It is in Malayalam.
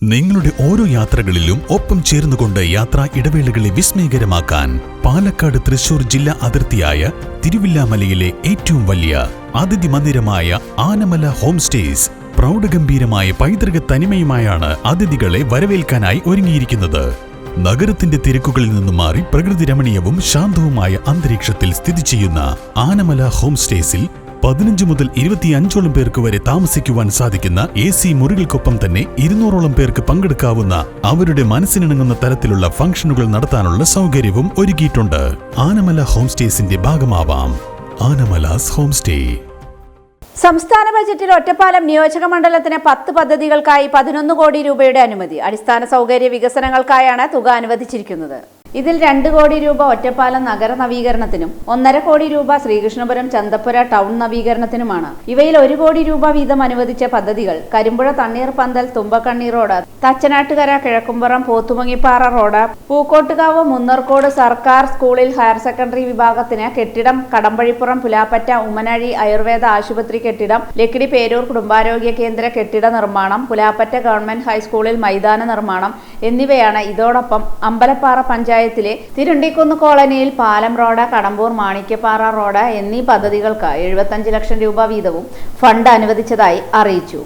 നിങ്ങളുടെ ഓരോ യാത്രകളിലും ഒപ്പം ചേർന്നുകൊണ്ട് യാത്രാ ഇടവേളകളെ വിസ്മയകരമാക്കാൻ പാലക്കാട് തൃശൂർ ജില്ലാ അതിർത്തിയായ തിരുവില്ലാമലയിലെ ഏറ്റവും വലിയ അതിഥി മന്ദിരമായ ആനമല ഹോം സ്റ്റേസ് പ്രൗഢഗംഭീരമായ പൈതൃക തനിമയുമായാണ് അതിഥികളെ വരവേൽക്കാനായി ഒരുങ്ങിയിരിക്കുന്നത്. നഗരത്തിന്റെ തിരക്കുകളിൽ നിന്നും മാറി പ്രകൃതി രമണീയവും ശാന്തവുമായ അന്തരീക്ഷത്തിൽ സ്ഥിതി ചെയ്യുന്ന ആനമല ഹോം സ്റ്റേസിൽ 15 മുതൽ 25ഓളം പേർക്ക് വരെ താമസിക്കുവാൻ സാധിക്കുന്ന AC മുറികൾക്കൊപ്പം തന്നെ 200ഓളം പേർക്ക് പങ്കെടുക്കാവുന്ന അവരുടെ മനസ്സിനിണങ്ങുന്ന തരത്തിലുള്ള ഫംഗ്ഷനുകൾ നടത്താനുള്ള സൗകര്യവും ഒരുക്കിയിട്ടുണ്ട്. ആനമല ഹോം സ്റ്റേസിന്റെ ഭാഗമാവാം. Anamalas home stay. സംസ്ഥാന ബജറ്റിൽ ഒറ്റപ്പാലം നിയോജക മണ്ഡലത്തിന് 10 പദ്ധതികൾക്കായി 11 കോടി രൂപയുടെ അനുമതി. അടിസ്ഥാന സൗകര്യ വികസനങ്ങൾക്കായാണ് തുക അനുവദിച്ചിരിക്കുന്നത്. ഇതിൽ 2 കോടി രൂപ ഒറ്റപ്പാലം നഗര നവീകരണത്തിനും 1.5 കോടി രൂപ ശ്രീകൃഷ്ണപുരം ചന്തപ്പുര ടൗൺ നവീകരണത്തിനുമാണ്. ഇവയിൽ 1 കോടി രൂപ വീതം അനുവദിച്ച പദ്ധതികൾ കരിമ്പുഴ തണ്ണീർ പന്തൽ തുമ്പക്കണ്ണി റോഡ്, തച്ചനാട്ടുകര കിഴക്കുംപുറം പോത്തുമുങ്ങിപ്പാറ റോഡ്, പൂക്കോട്ടുകാവ് മുന്നർക്കോട് സർക്കാർ സ്കൂളിൽ ഹയർ സെക്കൻഡറി വിഭാഗത്തിന് കെട്ടിടം, കടമ്പഴിപ്പുറം പുലാപ്പറ്റ ഉമ്മനഴി ആയുർവേദ ആശുപത്രി കെട്ടിടം, ലക്കിടി പേരൂർ കുടുംബാരോഗ്യ കേന്ദ്ര കെട്ടിട നിർമ്മാണം, പുലാപ്പറ്റ ഗവൺമെന്റ് ഹൈസ്കൂളിൽ മൈതാന നിർമ്മാണം എന്നിവയാണ്. ഇതോടൊപ്പം അമ്പലപ്പാറ പഞ്ചായത്തിലെ തിരുണ്ടിക്കുന്ന് കോളനിയിൽ പാലം റോഡ്, കടമ്പൂർ മാണിക്യപ്പാറ റോഡ് എന്നീ പദ്ധതികൾക്ക് 75 ലക്ഷം രൂപ വീതവും ഫണ്ട് അനുവദിച്ചതായി അറിയിച്ചു.